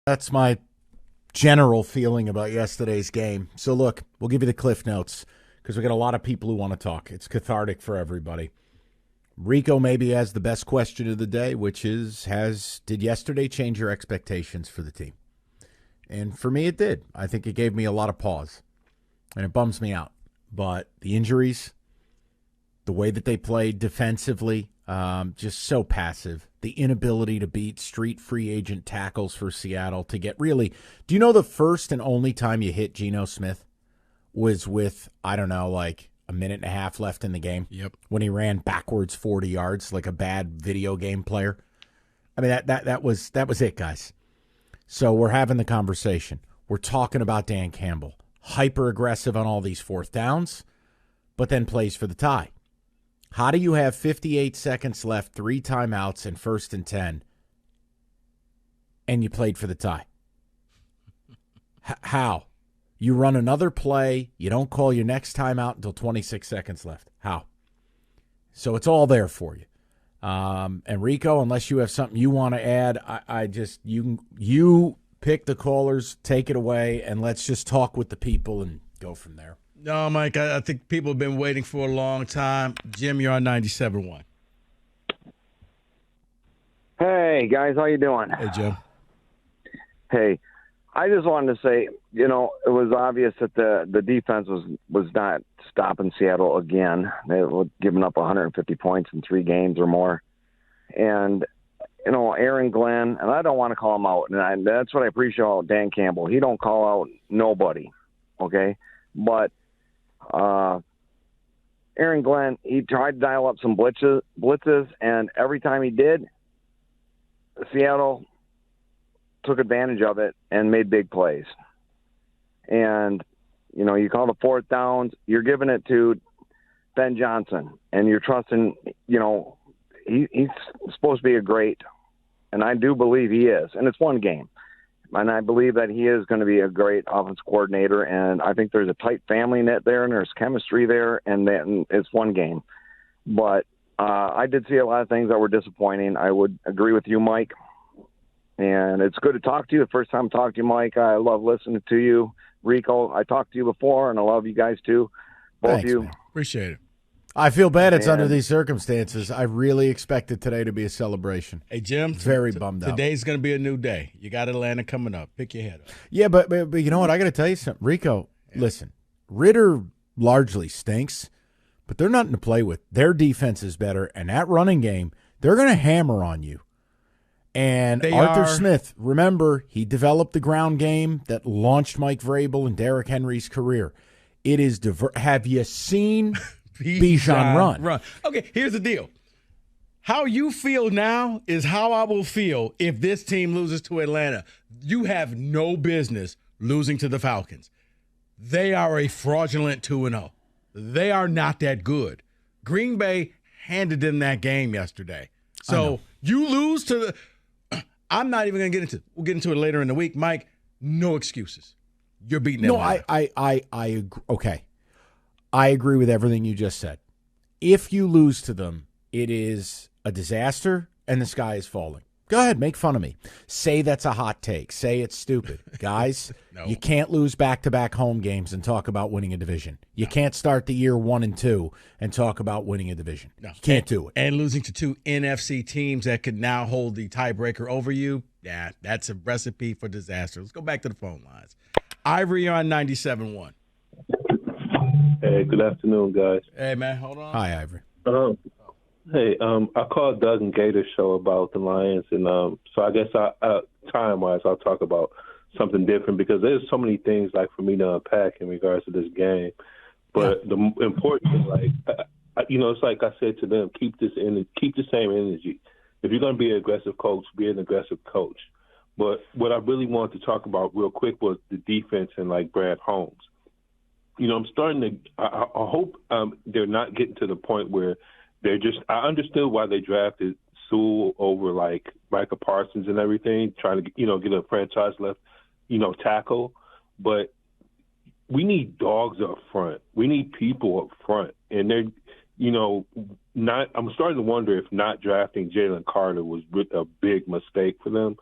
That's my general feeling about yesterday's game. So, look, we'll give you the Cliff Notes because we got a lot of people who want to talk. It's cathartic for everybody. Rico maybe has the best question of the day, which is, did yesterday change your expectations for the team? And for me, it did. I think it gave me a lot of pause, and it bums me out. But the injuries, the way that they played defensively, just so passive. The inability to beat street free agent tackles for Seattle to get really. Do you know the first and only time you hit Geno Smith was with, I don't know, like a minute and a half left in the game? Yep. When he ran backwards 40 yards like a bad video game player. I mean, that was it, guys. So we're having the conversation. We're talking about Dan Campbell. Hyper aggressive on all these fourth downs, but then plays for the tie. How do you have 58 seconds left, 3 timeouts, and 1st and 10, and you played for the tie? How? You run another play, you don't call your next timeout until 26 seconds left. How? So it's all there for you. And Rico, unless you have something you want to add, I just you pick the callers, take it away, and let's just talk with the people and go from there. No, Mike, I think people have been waiting for a long time. Jim, you're on 97.1. Hey, guys, how you doing? Hey, Jim. Hey, I just wanted to say, it was obvious that the defense was not stopping Seattle again. They were giving up 150 points in 3 games or more. And, Aaron Glenn, and I don't want to call him out, and that's what I appreciate about Dan Campbell. He don't call out nobody, okay? But Aaron Glenn, he tried to dial up some blitzes, and every time he did, Seattle took advantage of it and made big plays. And, you call the 4th downs, you're giving it to Ben Johnson, and you're trusting, he's supposed to be a great, and I do believe he is, and it's one game. And I believe that he is going to be a great offense coordinator, and I think there's a tight family net there, and there's chemistry there, and then it's one game. But I did see a lot of things that were disappointing. I would agree with you, Mike. And it's good to talk to you. The first time I talked to you, Mike, I love listening to you. Rico, I talked to you before, and I love you guys too. Both Thanks, of you. man. Appreciate it. I feel bad it's under these circumstances. I really expected today to be a celebration. Hey, Jim. Very bummed out. Today's going to be a new day. You got Atlanta coming up. Pick your head up. Yeah, but you know what? I got to tell you something. Rico, listen, Ritter largely stinks, but they're nothing to play with. Their defense is better, and that running game, they're going to hammer on you. And Arthur Smith, remember, he developed the ground game that launched Mike Vrabel and Derrick Henry's career. It is have you seen Bijan run? Okay, here's the deal. How you feel now is how I will feel if this team loses to Atlanta. You have no business losing to the Falcons. They are a fraudulent 2-0. They are not that good. Green Bay handed them that game yesterday. So you lose to the – I'm not even going to get into it. We'll get into it later in the week. Mike, no excuses. You're beating Atlanta. I okay. I agree with everything you just said. If you lose to them, it is a disaster and the sky is falling. Go ahead, make fun of me. Say that's a hot take. Say it's stupid. Guys, No. You can't lose back-to-back home games and talk about winning a division. You can't start the year 1-2 and talk about winning a division. No. You can't do it. And losing to 2 NFC teams that could now hold the tiebreaker over you, that's a recipe for disaster. Let's go back to the phone lines. Ivory, you're on 97.1. Hey, good afternoon, guys. Hey, man, hold on. Hi, Ivory. Hey, I called Doug and Gator's show about the Lions, and so I guess time-wise, I'll talk about something different because there's so many things for me to unpack in regards to this game. But the important thing, it's like I said to them, keep the same energy. If you're going to be an aggressive coach, be an aggressive coach. But what I really wanted to talk about real quick was the defense and Brad Holmes. I'm starting to. I hope they're not getting to the point where they're just. I understood why they drafted Sewell over Micah Parsons and everything, trying to get a franchise left, tackle. But we need dogs up front. We need people up front, and they're, not. I'm starting to wonder if not drafting Jalen Carter was a big mistake for them,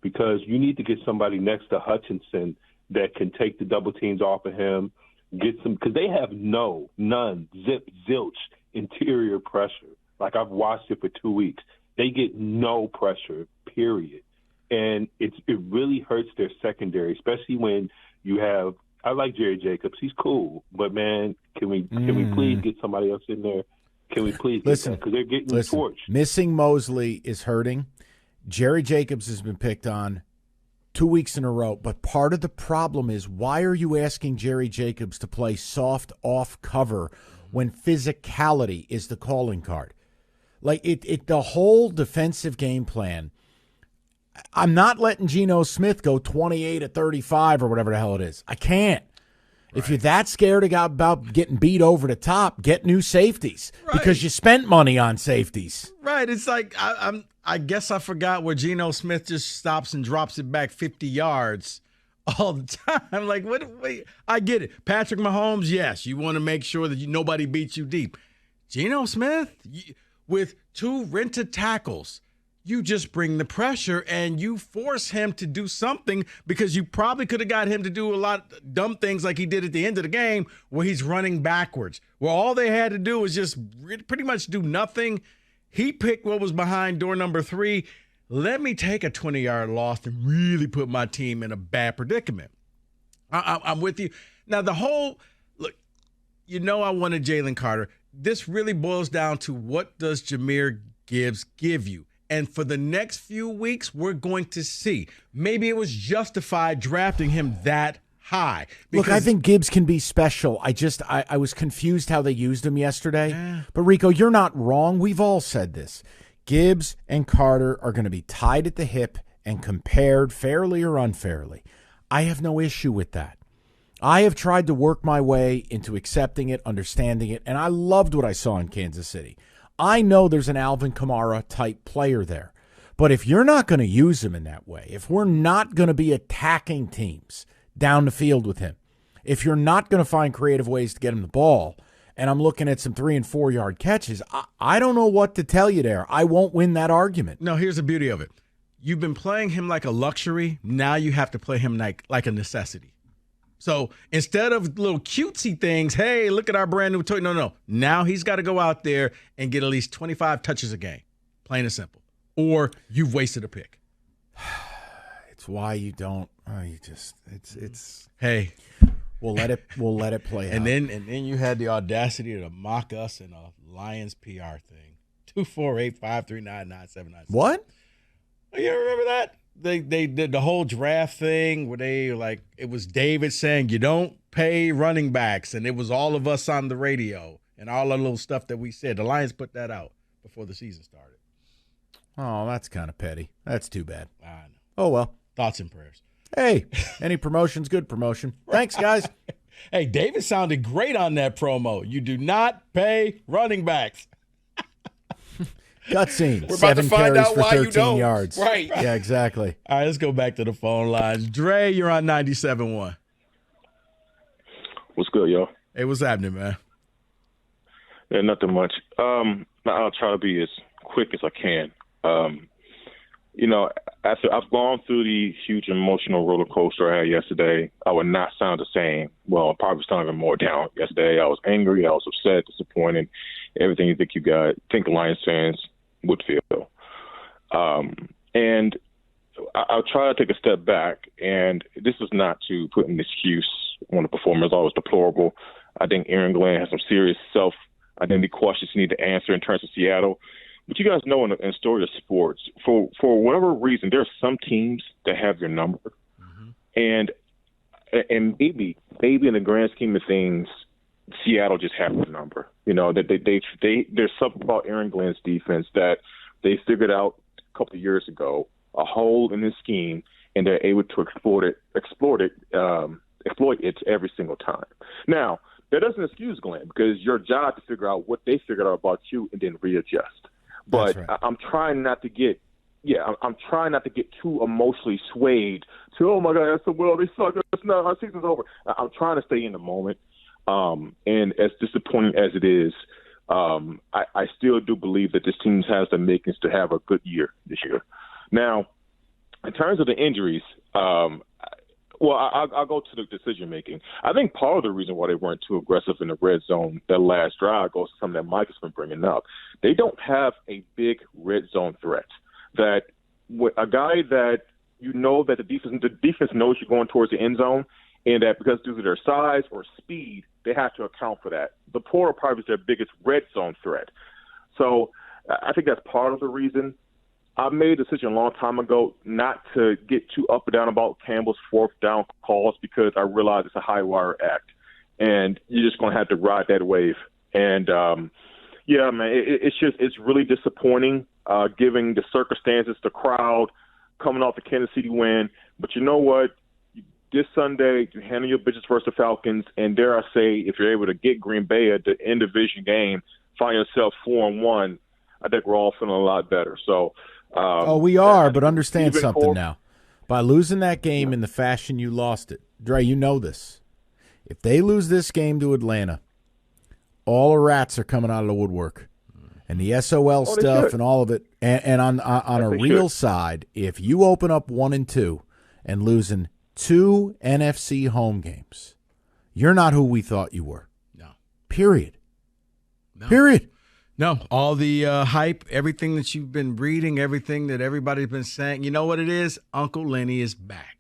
because you need to get somebody next to Hutchinson that can take the double teams off of him, get some, because they have none, zilch interior pressure. Like, I've watched it for 2 weeks. They get no pressure, period. And it really hurts their secondary, especially when you have, I like Jerry Jacobs. He's cool. But, man, can we please get somebody else in there? Can we please get that? Because they're getting torched. Missing Mosley is hurting. Jerry Jacobs has been picked on 2 weeks in a row. But part of the problem is, why are you asking Jerry Jacobs to play soft off cover when physicality is the calling card? Like, the whole defensive game plan, I'm not letting Geno Smith go 28 at 35 or whatever the hell it is. I can't. Right. If you're that scared about getting beat over the top, get new safeties because you spent money on safeties. Right. It's like I guess I forgot where Geno Smith just stops and drops it back 50 yards all the time. Like, wait, I get it. Patrick Mahomes, yes, you want to make sure that nobody beats you deep. Geno Smith, with 2 rented tackles, you just bring the pressure and you force him to do something, because you probably could have got him to do a lot of dumb things like he did at the end of the game where he's running backwards, where all they had to do was just pretty much do nothing. He picked what was behind door number 3. Let me take a 20-yard loss and really put my team in a bad predicament. I'm with you. Now, look, I wanted Jalen Carter. This really boils down to, what does Jahmyr Gibbs give you? And for the next few weeks, we're going to see. Maybe it was justified drafting him that high. Look, I think Gibbs can be special. I was confused how they used him yesterday. Yeah. But, Rico, you're not wrong. We've all said this. Gibbs and Carter are going to be tied at the hip and compared fairly or unfairly. I have no issue with that. I have tried to work my way into accepting it, understanding it, and I loved what I saw in Kansas City. I know there's an Alvin Kamara type player there, but if you're not going to use him in that way, if we're not going to be attacking teams down the field with him, if you're not going to find creative ways to get him the ball, and I'm looking at some 3 and 4 yard catches, I don't know what to tell you there. I won't win that argument. No, here's the beauty of it. You've been playing him like a luxury. Now you have to play him like a necessity. So instead of little cutesy things, hey, look at our brand new toy. No. Now he's got to go out there and get at least 25 touches a game, plain and simple, or you've wasted a pick. It's why you don't. It's. Hey, we'll let it play out. And then you had the audacity to mock us in a Lions PR thing. 248-539-9796. What? Oh, you remember that? They did the whole draft thing where they, like, it was David saying you don't pay running backs, and it was all of us on the radio and all the little stuff that we said. The Lions put that out before the season started. Oh, that's kind of petty. That's too bad. I know. Oh, well. Thoughts and prayers. Hey, any promotion's good promotion. Thanks, guys. Hey, David sounded great on that promo. You do not pay running backs. Cutscene. We're about 7 to find carries out for why 13 you don't. yards. Right. Yeah, exactly. All right, let's go back to the phone lines. Dre, you're on 97.1. What's good, y'all? Hey, what's happening, man? Yeah, nothing much. I'll try to be as quick as I can. After I've gone through the huge emotional roller coaster I had yesterday, I would not sound the same. Well, I probably sound even more down yesterday. I was angry. I was upset, disappointed. Everything you think Lions fans would feel. And I'll try to take a step back. And this is not to put an excuse on the performance. I was deplorable. I think Aaron Glenn has some serious self-identity questions he needs to answer in terms of Seattle. But you guys know in the story of sports, for whatever reason, there are some teams that have your number. Mm-hmm. And maybe in the grand scheme of things, Seattle just has the number. You know, that there's something about Aaron Glenn's defense that they figured out a couple of years ago, a hole in his scheme, and they're able to exploit it every single time. Now, that doesn't excuse Glenn, because your job to figure out what they figured out about you and then readjust. But right. I'm trying not to get too emotionally swayed to, oh my God, they suck. Our season's over. I'm trying to stay in the moment. And as disappointing as it is, I still do believe that this team has the makings to have a good year this year. Now, In terms of the injuries, I'll go to the decision making. I think part of the reason why they weren't too aggressive in the red zone that last drive goes to something that Mike has been bringing up. They don't have a big red zone threat. That a guy that that the defense knows you're going towards the end zone, and that because due to their size or speed, they have to account for that. The Porter probably is their biggest red zone threat. So I think that's part of the reason. I made a decision a long time ago not to get too up and down about Campbell's fourth down calls because I realize it's a high wire act, and you're just going to have to ride that wave. And man, it's really disappointing, given the circumstances, the crowd coming off the Kansas City win. But you know what? This Sunday, you handle your business versus the Falcons, and dare I say, if you're able to get Green Bay at the end division game, find yourself 4-1. I think we're all feeling a lot better. So. We are, but understand something now. By losing that game in the fashion you lost it, Dre, you know this. If they lose this game to Atlanta, all the rats are coming out of the woodwork. And the SOL stuff and all of it. And on a real side, if you open up 1-2 and losing 2 NFC home games, you're not who we thought you were. No. Period. No. Period. No, all the hype, everything that you've been reading, everything that everybody's been saying, you know what it is? Uncle Lenny is back.